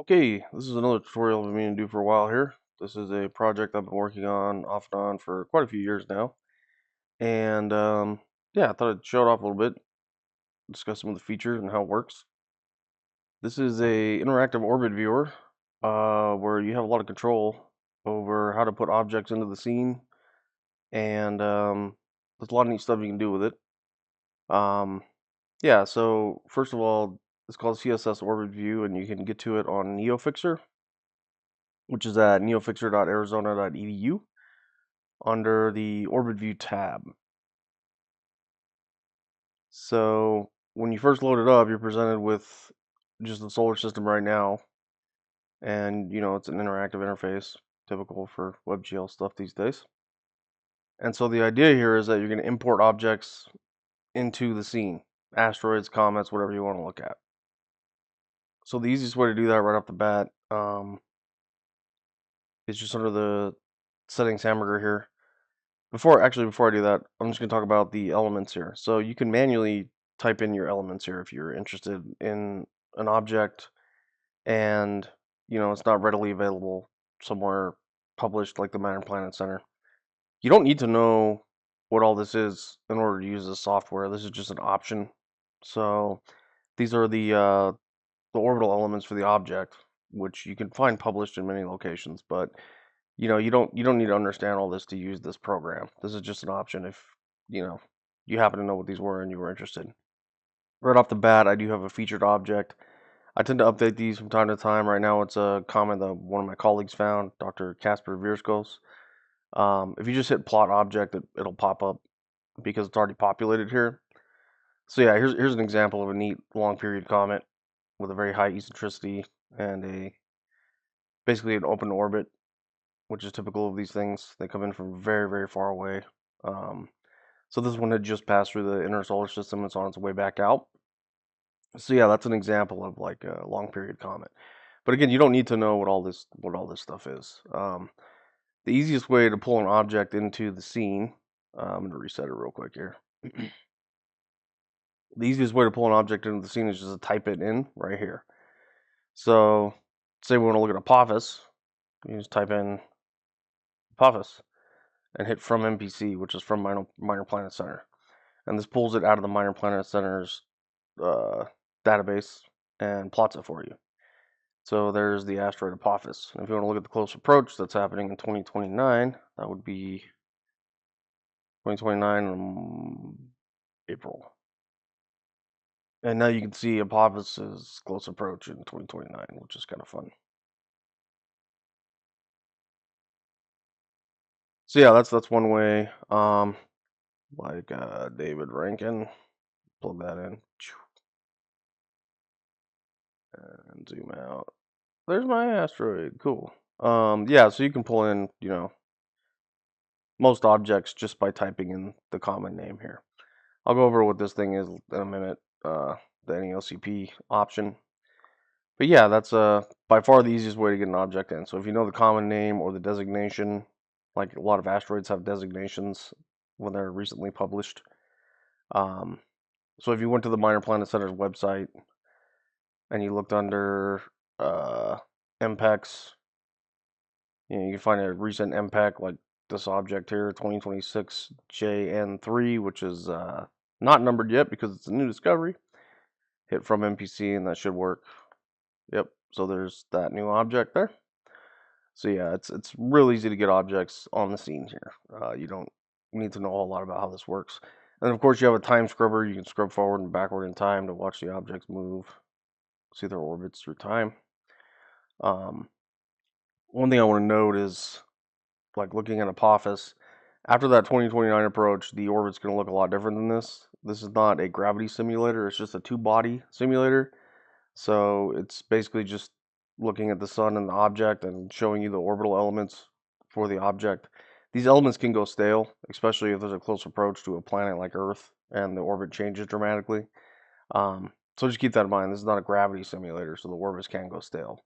Okay, this is another tutorial I've been meaning to do for a while here. This is a project I've been working on off and on for quite a few years now. And yeah, I thought I'd show it off a little bit, discuss some of the features and how it works. This is a interactive orbit viewer where you have a lot of control over how to put objects into the scene. And there's a lot of neat stuff you can do with it. Um, yeah, so first of all, it's called CSS orbit view, and you can get to it on NeoFixer, which is at neofixer.arizona.edu under the Orbit View tab. So when you first load it up, you're presented with just the solar system right now, and it's an interactive interface, typical for WebGL stuff these days. And so the idea here is that you're going to import objects into the scene, asteroids, comets, whatever you want to look at. So the easiest way to do that right off the bat is just under the settings hamburger here. Before I do that, I'm just going to talk about the elements here. So you can manually type in your elements here if you're interested in an object and it's not readily available somewhere published like the Minor Planet Center. You don't need to know what all this is in order to use this software. This is just an option. So these are the orbital elements for the object, which you can find published in many locations, but you don't need to understand all this to use this program. This is just an option if you know you happen to know what these were and you were interested. Right off the bat, I do have a featured object. I tend to update these from time to time. Right now, it's a comment that one of my colleagues found, Dr. Casper Vierskos. If you just hit plot object, it'll pop up because it's already populated here. So yeah, here's an example of a neat long period comet with a very high eccentricity and basically an open orbit, which is typical of these things. They come in from very, very far away. Um, so this one had just passed through the inner solar system. It's on its way back out. So yeah, that's an example of like a long period comet. But again, you don't need to know what all this stuff is. The easiest way to pull an object into the scene, I'm going to reset it real quick here. The easiest way to pull an object into the scene is just to type it in right here. So say we want to look at Apophis, you just type in Apophis and hit from MPC, which is from Minor Planet Center. And this pulls it out of the Minor Planet Center's uh, database and plots it for you. So there's the asteroid Apophis. And if you want to look at the close approach that's happening in 2029, that would be 2029 April. And now you can see Apophis's close approach in 2029, which is kind of fun. So yeah, that's one way. Like David Rankin, plug that in and zoom out. There's my asteroid. Cool. Yeah, so you can pull in, most objects just by typing in the common name here. I'll go over what this thing is in a minute, the NELCP option. But yeah, that's by far the easiest way to get an object in. So if you know the common name or the designation, like a lot of asteroids have designations when they're recently published. So if you went to the Minor Planet Center's website and you looked under MPECs, you can find a recent MPEC like this object here, 2026 JN3, which is not numbered yet because it's a new discovery. Hit from MPC and that should work. Yep, so there's that new object there. So yeah, it's real easy to get objects on the scene here. You don't need to know a whole lot about how this works. And of course you have a time scrubber. You can scrub forward and backward in time to watch the objects move, see their orbits through time. One thing I want to note is, like looking at Apophis, after that 2029 approach, the orbit's going to look a lot different than this. This is not a gravity simulator, it's just a two-body simulator. So it's basically just looking at the sun and the object and showing you the orbital elements for the object. These elements can go stale, especially if there's a close approach to a planet like Earth and the orbit changes dramatically. So just keep that in mind. This is not a gravity simulator, so the orbits can go stale.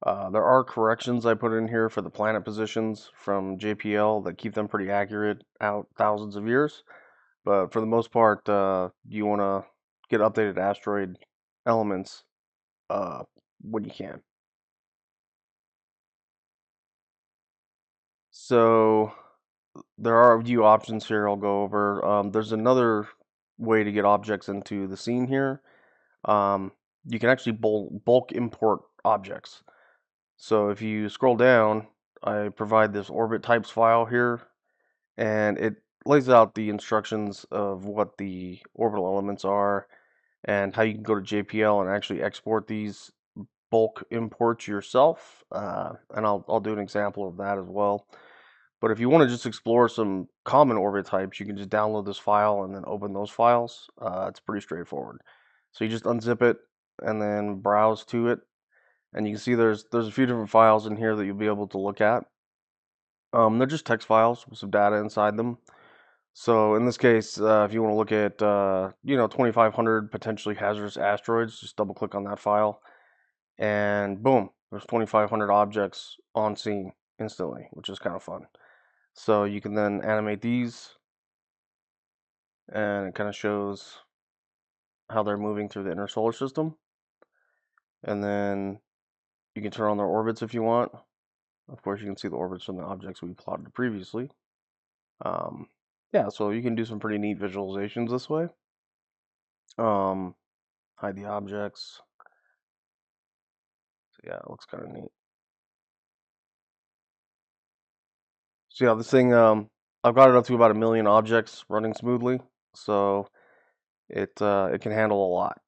There are corrections I put in here for the planet positions from JPL that keep them pretty accurate out thousands of years. But for the most part, you want to get updated asteroid elements when you can. So there are a few options here I'll go over. There's another way to get objects into the scene here. Um, you can actually bulk import objects. So if you scroll down, I provide this orbit types file here, and it lays out the instructions of what the orbital elements are and how you can go to JPL and actually export these bulk imports yourself. And I'll do an example of that as well. But if you want to just explore some common orbit types, you can just download this file and then open those files. It's pretty straightforward. So you just unzip it and then browse to it, and you can see there's a few different files in here that you'll be able to look at. They're just text files with some data inside them. So in this case, if you want to look at 2,500 potentially hazardous asteroids, just double click on that file, and boom, there's 2,500 objects on scene instantly, which is kind of fun. So you can then animate these, and it kind of shows how they're moving through the inner solar system. And then you can turn on their orbits if you want. Of course, you can see the orbits from the objects we plotted previously. Um, yeah, so you can do some pretty neat visualizations this way. Hide the objects. So yeah, it looks kind of neat. So yeah, this thing, I've got it up to about 1,000,000 objects running smoothly, so it can handle a lot.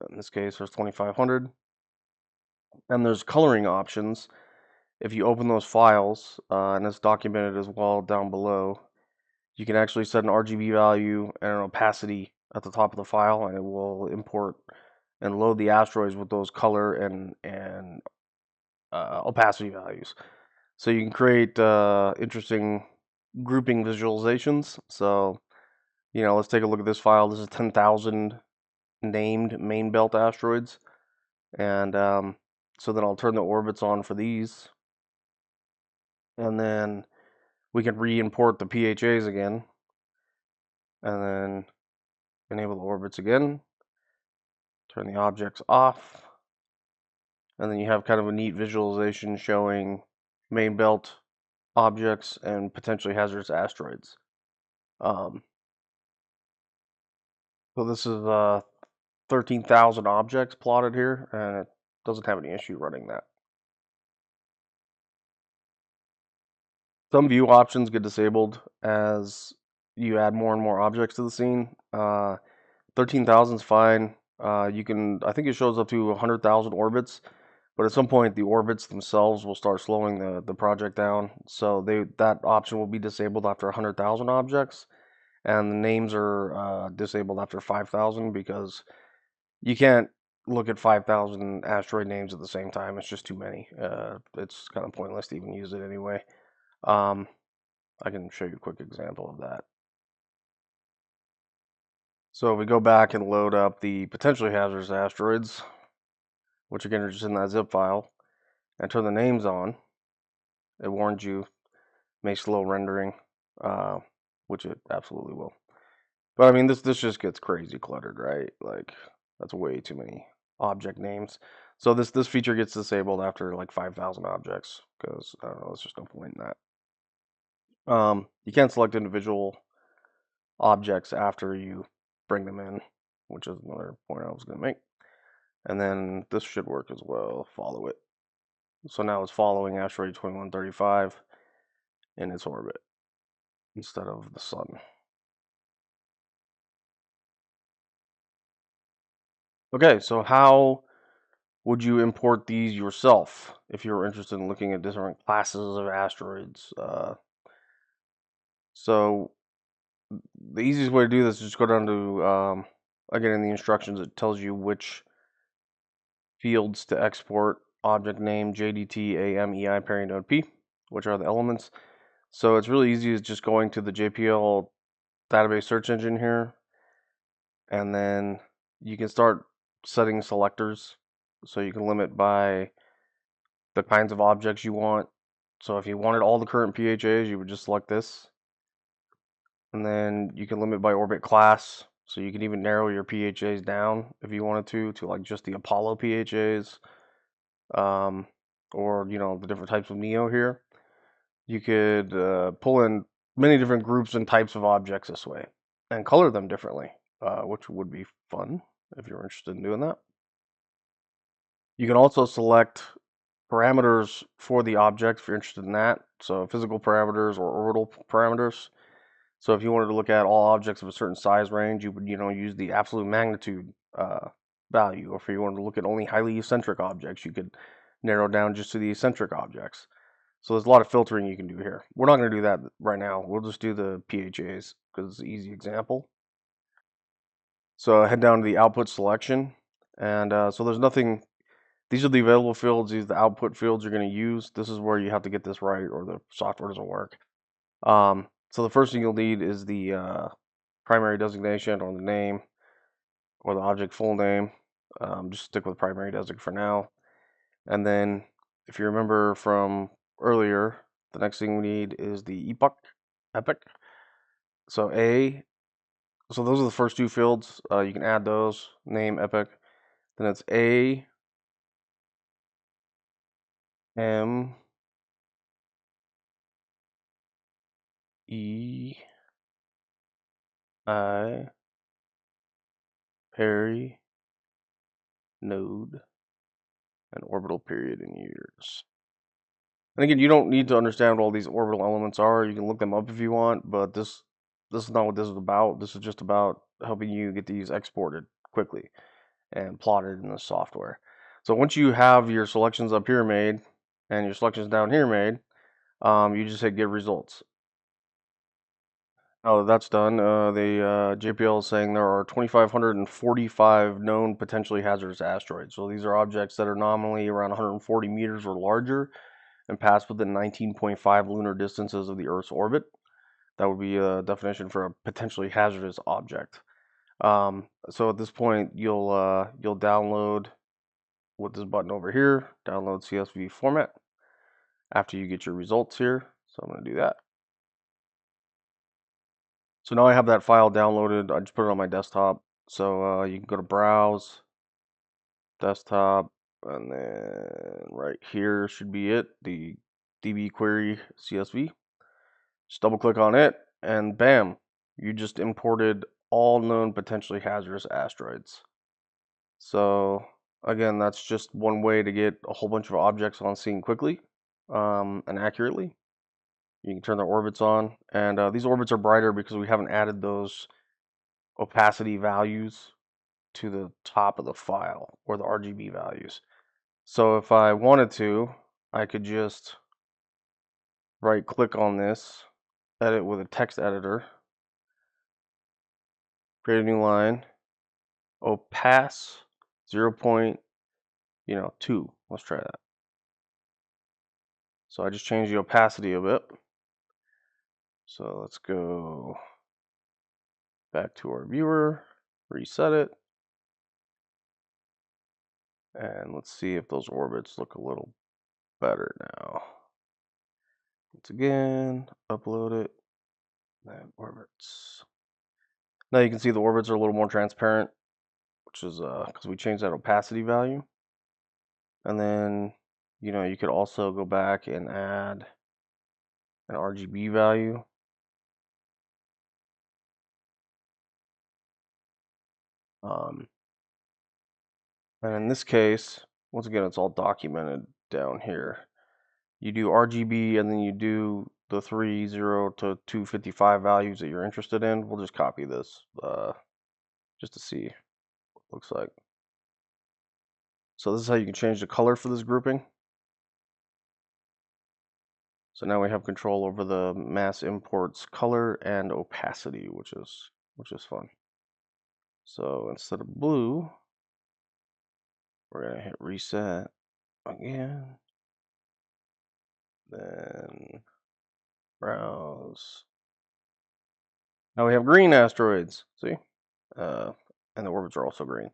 In this case, there's 2,500, and there's coloring options. If you open those files, and it's documented as well down below, you can actually set an RGB value and an opacity at the top of the file, and it will import and load the asteroids with those color and opacity values. So you can create interesting grouping visualizations. So, let's take a look at this file. This is 10,000 named main belt asteroids. And so then I'll turn the orbits on for these. And then we can re-import the PHAs again. And then enable the orbits again. Turn the objects off. And then you have kind of a neat visualization showing main belt objects and potentially hazardous asteroids. So this is 13,000 objects plotted here, and it doesn't have any issue running that. Some view options get disabled as you add more and more objects to the scene. 13,000 is fine. I think it shows up to 100,000 orbits, but at some point the orbits themselves will start slowing the project down. So that option will be disabled after 100,000 objects, and the names are disabled after 5,000 because you can't look at 5,000 asteroid names at the same time. It's just too many. It's kind of pointless to even use it anyway. Um, I can show you a quick example of that. So if we go back and load up the potentially hazardous asteroids, which again are just in that zip file, and turn the names on, it warns you may slow rendering, which it absolutely will. But I mean, this just gets crazy cluttered, right? Like that's way too many object names. So this feature gets disabled after like 5,000 objects because I don't know, there's just no point in that. You can't select individual objects after you bring them in, which is another point I was going to make. And then this should work as well. Follow it. So now it's following asteroid 2135 in its orbit instead of the sun. Okay, so how would you import these yourself if you're interested in looking at different classes of asteroids? So the easiest way to do this is just go down to, again, in the instructions, it tells you which fields to export: object name, JDT, AM, EI, pairing node P, which are the elements. So it's really easy. It's just going to the JPL database search engine here, and then you can start setting selectors. So you can limit by the kinds of objects you want. So if you wanted all the current PHAs, you would just select this. And then you can limit by orbit class. So you can even narrow your PHAs down if you wanted to like just the Apollo PHAs, or the different types of NEO here. You could pull in many different groups and types of objects this way and color them differently, which would be fun if you're interested in doing that. You can also select parameters for the object if you're interested in that. So physical parameters or orbital parameters. So if you wanted to look at all objects of a certain size range, you would, use the absolute magnitude value. Or if you wanted to look at only highly eccentric objects, you could narrow down just to the eccentric objects. So there's a lot of filtering you can do here. We're not going to do that right now. We'll just do the PHAs because it's an easy example. So head down to the output selection. And so there's nothing, these are the available fields. These are the output fields you're going to use. This is where you have to get this right or the software doesn't work. So the first thing you'll need is the primary designation or the name or the object full name. Just stick with primary designation for now. And then if you remember from earlier, the next thing we need is the epoch. So so those are the first two fields. You can add those, name, epoch. Then it's A, M, E, I, peri, node, and orbital period in years. And again, you don't need to understand what all these orbital elements are. You can look them up if you want, but this is not what this is about. This is just about helping you get these exported quickly and plotted in the software. So once you have your selections up here made and your selections down here made, you just hit get results. Now that that's done, the JPL is saying there are 2,545 known potentially hazardous asteroids. So these are objects that are nominally around 140 meters or larger and pass within 19.5 lunar distances of the Earth's orbit. That would be a definition for a potentially hazardous object. So at this point, you'll download with this button over here, download CSV format after you get your results here. So I'm going to do that. So now I have that file downloaded. I just put it on my desktop. So you can go to Browse, Desktop, and then right here should be it, the DB query CSV. Just double click on it, and bam, you just imported all known potentially hazardous asteroids. So again, that's just one way to get a whole bunch of objects on scene quickly and accurately. You can turn the orbits on, and these orbits are brighter because we haven't added those opacity values to the top of the file or the RGB values. So if I wanted to, I could just right click on this, edit with a text editor, create a new line, opace 0.2. Let's try that. So I just changed the opacity a bit. So let's go back to our viewer, reset it, and let's see if those orbits look a little better now. Once again, upload it, and orbits. Now you can see the orbits are a little more transparent, which is because we changed that opacity value. And then, you could also go back and add an RGB value. And in this case, once again, it's all documented down here. You do RGB and then you do the 30 to 255 values that you're interested in. We'll just copy this just to see what it looks like. So this is how you can change the color for this grouping. So now we have control over the mass imports color and opacity, which is fun. So instead of blue, we're gonna hit reset again. Then browse. Now we have green asteroids. See, and the orbits are also green.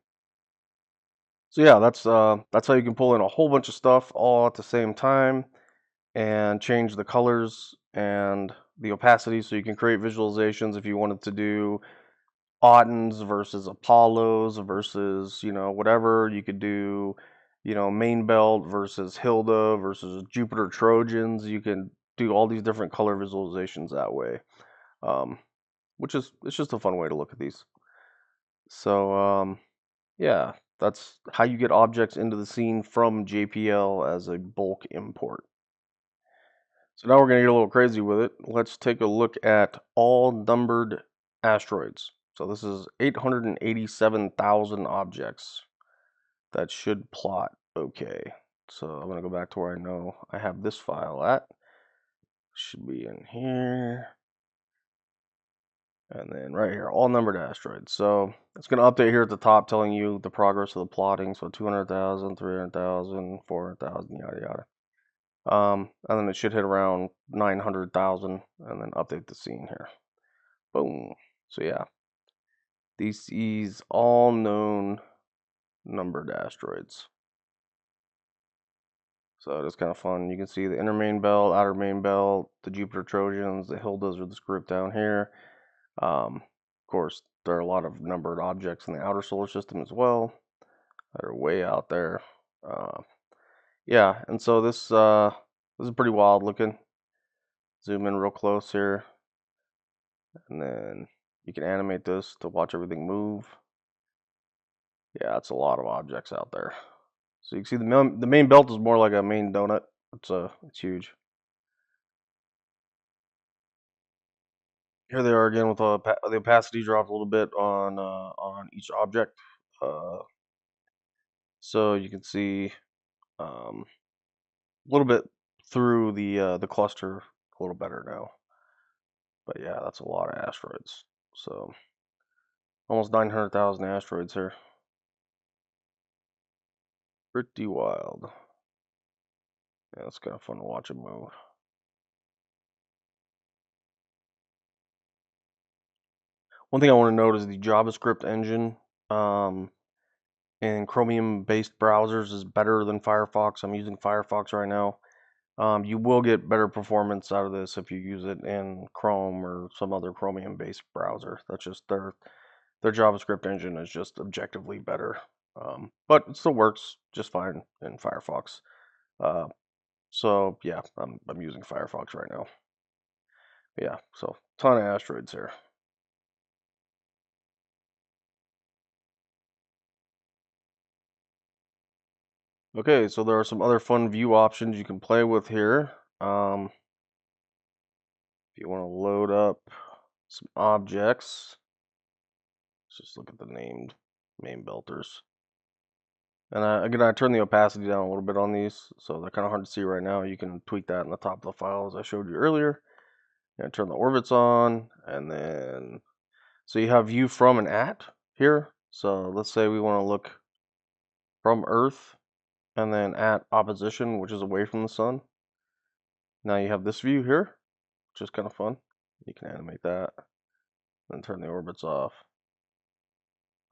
So yeah, that's how you can pull in a whole bunch of stuff all at the same time and change the colors and the opacity, so you can create visualizations if you wanted to do Audens versus Apollos versus, whatever. You could do, main belt versus Hilda versus Jupiter Trojans. You can do all these different color visualizations that way, um, which is it's just a fun way to look at these. So yeah, that's how you get objects into the scene from JPL as a bulk import. So now we're going to get a little crazy with it. Let's take a look at all numbered asteroids. So this is 887,000 objects that should plot okay. So I'm going to go back to where I know I have this file at. Should be in here. And then right here, all numbered asteroids. So it's going to update here at the top telling you the progress of the plotting. So 200,000, 300,000, 400,000, yada yada. And then it should hit around 900,000 and then update the scene here. Boom. So yeah, these all known numbered asteroids. So it's kind of fun. You can see the inner main belt, outer main belt, the Jupiter Trojans, the Hildas are this group down here. Of course, there are a lot of numbered objects in the outer solar system as well that are way out there. Yeah, and so this is pretty wild looking. Zoom in real close here, and then you can animate this to watch everything move. Yeah, it's a lot of objects out there. So you can see the main belt is more like a main donut. It's huge. Here they are again with the opacity dropped a little bit on each object, so you can see a little bit through the cluster a little better now. But yeah, that's a lot of asteroids. So almost 900,000 asteroids here. Pretty wild. Yeah, it's kind of fun to watch it move. One thing I want to note is the JavaScript engine in Chromium-based browsers is better than Firefox. I'm using Firefox right now. You will get better performance out of this if you use it in Chrome or some other Chromium-based browser. That's just their JavaScript engine is just objectively better. But it still works just fine in Firefox. So yeah, I'm using Firefox right now. Yeah, so ton of asteroids here. Okay, so there are some other fun view options you can play with here. If you want to load up some objects, let's just look at the named main belters. And again, I turned the opacity down a little bit on these, so they're kind of hard to see right now. You can tweak that in the top of the file as I showed you earlier. And turn the orbits on, and then so you have view from and at here. So let's say we want to look from Earth and then at opposition, which is away from the sun. Now you have this view here, which is kind of fun. You can animate that and turn the orbits off.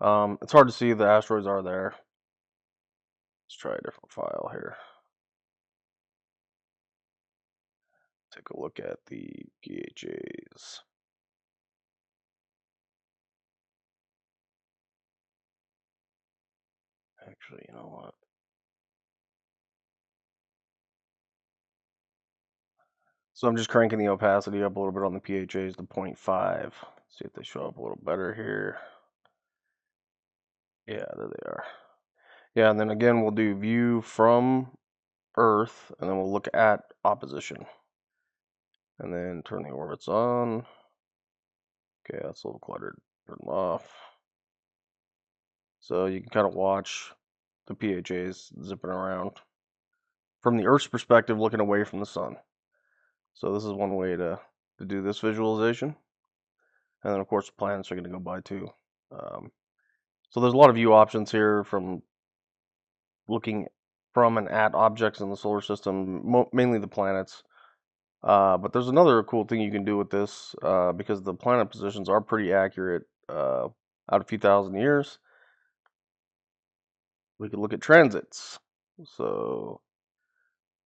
It's hard to see, the asteroids are there. Let's try a different file here. Take a look at the PHAs. Actually, you know what? So I'm just cranking the opacity up a little bit on the PHAs to 0.5. See if they show up a little better here. Yeah, there they are. Yeah, and then again, we'll do view from Earth, and then we'll look at opposition. And then turn the orbits on. Okay, that's a little cluttered. Turn them off. So you can kind of watch the PHAs zipping around from the Earth's perspective, looking away from the sun. So this is one way to do this visualization. And then, of course, planets are going to go by too. So there's a lot of view options here, from looking from and at objects in the solar system, mainly the planets. But there's another cool thing you can do with this, because the planet positions are pretty accurate out a few thousand years. We could look at transits. So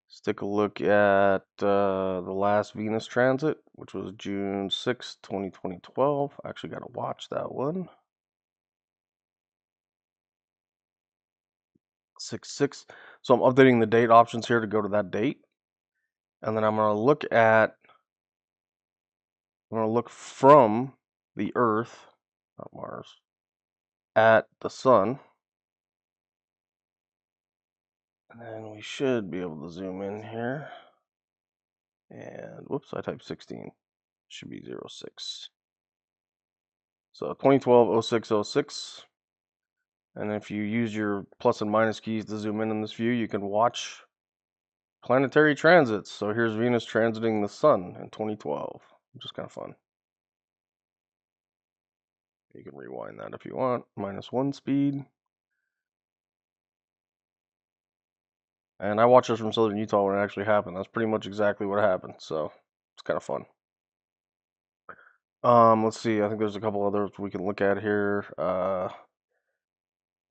let's take a look at the last Venus transit, which was June 6, 2012. I actually got to watch that one. 6/6. So I'm updating the date options here to go to that date. And then I'm going to look from the Earth, not Mars, at the Sun. And then we should be able to zoom in here. And whoops, I typed 16. Should be 06. So 2012 0606. And if you use your plus and minus keys to zoom in this view, you can watch planetary transits. So here's Venus transiting the Sun in 2012, which is kind of fun. You can rewind that if you want. -1 speed. And I watched this from Southern Utah when it actually happened. That's pretty much exactly what happened. So it's kind of fun. Let's see. I think there's a couple others we can look at here.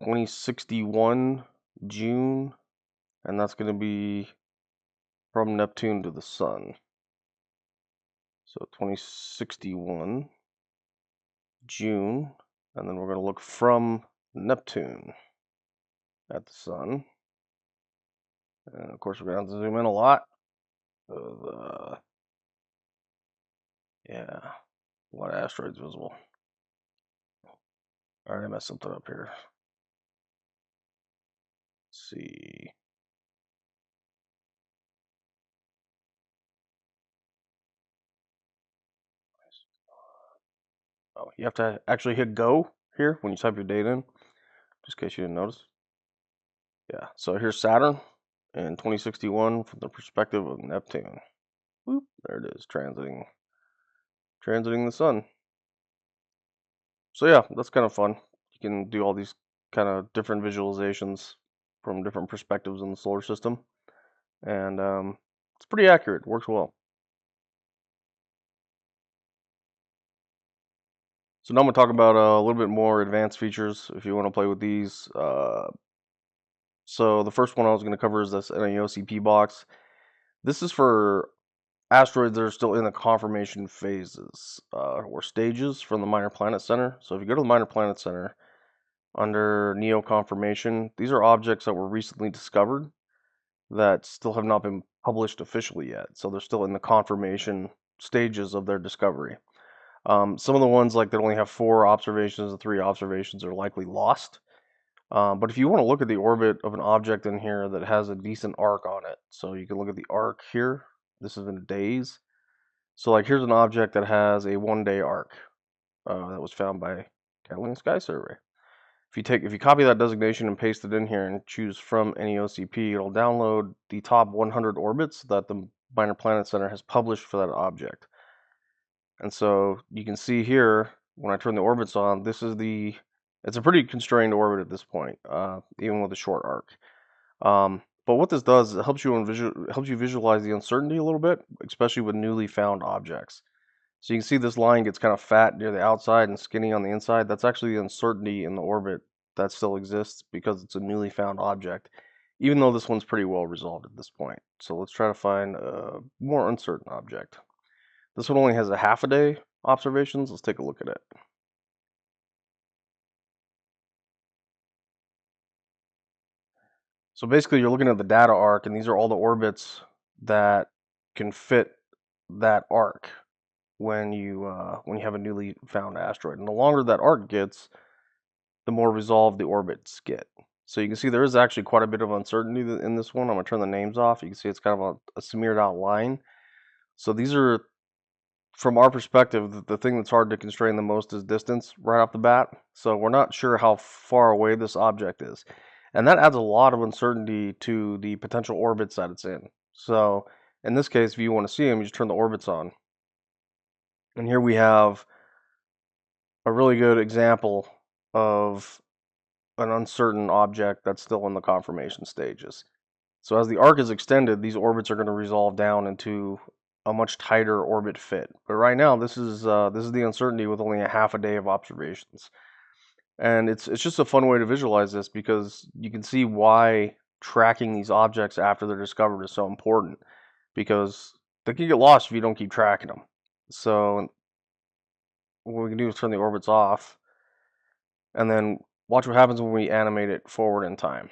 2061 June, and that's going to be from Neptune to the Sun. So 2061 June, and then we're going to look from Neptune at the Sun. And of course, we're going to have to zoom in a lot. Yeah, a lot of asteroids visible. All right, I messed something up here. Let's see. Oh, you have to actually hit go here when you type your data in, just in case you didn't notice. Yeah, so here's Saturn in 2061 from the perspective of Neptune. Whoop, there it is, transiting the Sun. So yeah, that's kind of fun. You can do all these kind of different visualizations from different perspectives in the solar system, and it's pretty accurate. Works well. So now I'm gonna talk about a little bit more advanced features if you want to play with these. So the first one I was going to cover is this NAOCP box. This is for asteroids that are still in the conformation phases or stages from the Minor Planet Center. So if you go to the Minor Planet Center under Neo Conformation, these are objects that were recently discovered that still have not been published officially yet. So they're still in the confirmation stages of their discovery. Some of the ones like that only have 4 observations and 3 observations are likely lost. But if you want to look at the orbit of an object in here that has a decent arc on it, so you can look at the arc here. This is in days. So like here's an object that has a 1-day arc that was found by Catalina Sky Survey. If you copy that designation and paste it in here and choose from NEOCP, it'll download the top 100 orbits that the Minor Planet Center has published for that object. And so you can see here when I turn the orbits on, it's a pretty constrained orbit at this point, even with a short arc. But what this does is it helps you visualize the uncertainty a little bit, especially with newly found objects. So you can see this line gets kind of fat near the outside and skinny on the inside. That's actually the uncertainty in the orbit that still exists because it's a newly found object, even though this one's pretty well resolved at this point. So let's try to find a more uncertain object. This one only has a half a day observations. Let's take a look at it. So basically you're looking at the data arc, and these are all the orbits that can fit that arc when you have a newly found asteroid. And the longer that arc gets, the more resolved the orbits get. So you can see there is actually quite a bit of uncertainty in this one. I'm going to turn the names off. You can see it's kind of a smeared out line. So these are, from our perspective, the thing that's hard to constrain the most is distance right off the bat. So we're not sure how far away this object is. And that adds a lot of uncertainty to the potential orbits that it's in. So in this case, if you want to see them, you just turn the orbits on. And here we have a really good example of an uncertain object that's still in the confirmation stages. So as the arc is extended, these orbits are going to resolve down into a much tighter orbit fit. But right now, this is the uncertainty with only a half a day of observations, and it's just a fun way to visualize this because you can see why tracking these objects after they're discovered is so important, because they can get lost if you don't keep tracking them. So what we can do is turn the orbits off, and then watch what happens when we animate it forward in time.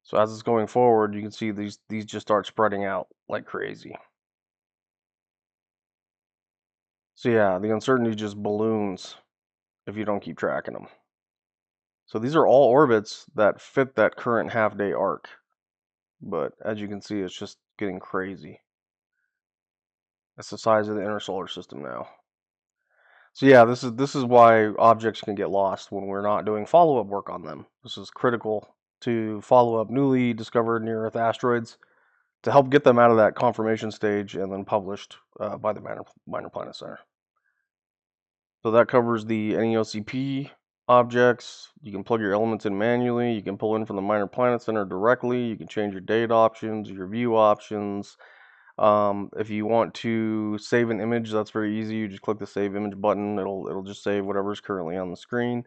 So as it's going forward, you can see these just start spreading out like crazy. So yeah, the uncertainty just balloons if you don't keep tracking them. So these are all orbits that fit that current half-day arc. But as you can see, it's just getting crazy. That's the size of the inner solar system now. So yeah, this is why objects can get lost when we're not doing follow-up work on them. This is critical to follow up newly discovered near-Earth asteroids to help get them out of that confirmation stage and then published by the Minor Planet Center. So that covers the NEOCP objects. You can plug your elements in manually. You can pull in from the Minor Planet Center directly. You can change your date options, your view options. If you want to save an image, that's very easy. You just click the Save Image button. It'll just save whatever's currently on the screen.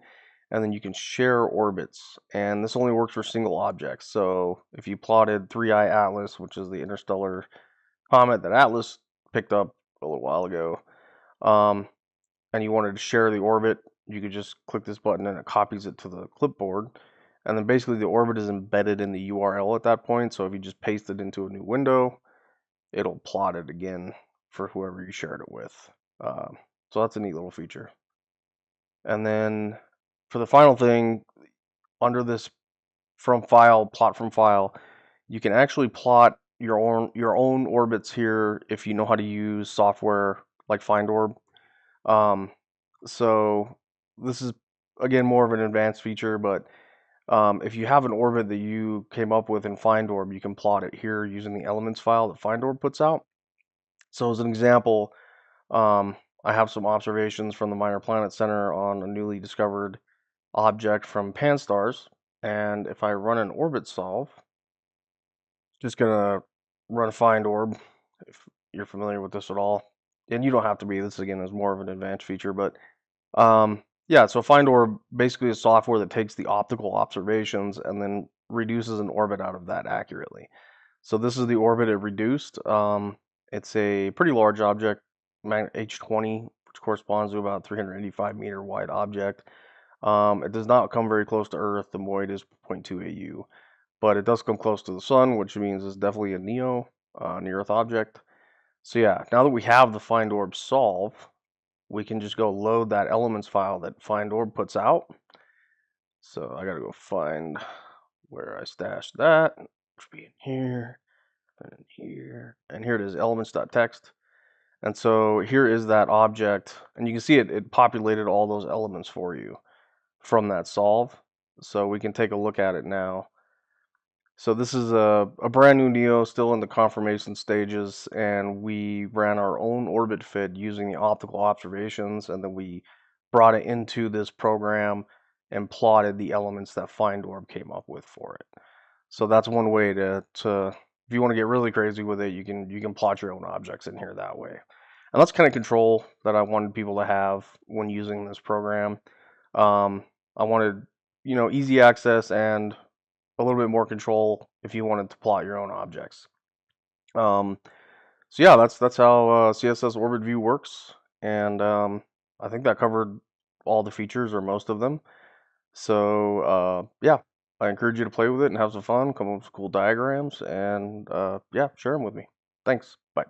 And then you can share orbits. And this only works for single objects. So if you plotted 3i Atlas, which is the interstellar comet that Atlas picked up a little while ago, and you wanted to share the orbit, you could just click this button and it copies it to the clipboard. And then basically the orbit is embedded in the URL at that point. So if you just paste it into a new window, it'll plot it again for whoever you shared it with. So that's a neat little feature. And then for the final thing, under this plot from file, you can actually plot your own orbits here if you know how to use software like FindOrb. So this is again more of an advanced feature, but if you have an orbit that you came up with in FindOrb, you can plot it here using the elements file that FindOrb puts out. So as an example, I have some observations from the Minor Planet Center on a newly discovered object from Pan-STARRS, and if I run an orbit solve, just gonna run FindOrb if you're familiar with this at all, and you don't have to be. This again is more of an advanced feature, but yeah. So FindOrb basically is software that takes the optical observations and then reduces an orbit out of that accurately. So this is the orbit it reduced. It's a pretty large object, H20, which corresponds to about 385-meter wide object. It does not come very close to Earth. The MOID is 0.2 AU, but it does come close to the Sun, which means it's definitely a NEO, near-Earth object. So yeah, now that we have the FindOrb solve, we can just go load that elements file that FindOrb puts out. So I gotta go find where I stashed that. It should be in here. And here it is, elements.txt. And so here is that object, and you can see it populated all those elements for you from that solve. So we can take a look at it now. So this is a brand new NEO, still in the confirmation stages, and we ran our own orbit fit using the optical observations, and then we brought it into this program and plotted the elements that FindOrb came up with for it. So that's one way to if you want to get really crazy with it, you can plot your own objects in here that way. And that's kind of control that I wanted people to have when using this program. I wanted, easy access and a little bit more control if you wanted to plot your own objects. So yeah, that's how CSS Orbit View works, and I think that covered all the features or most of them. So yeah, I encourage you to play with it and have some fun, come up with cool diagrams, and yeah, share them with me. Thanks. Bye.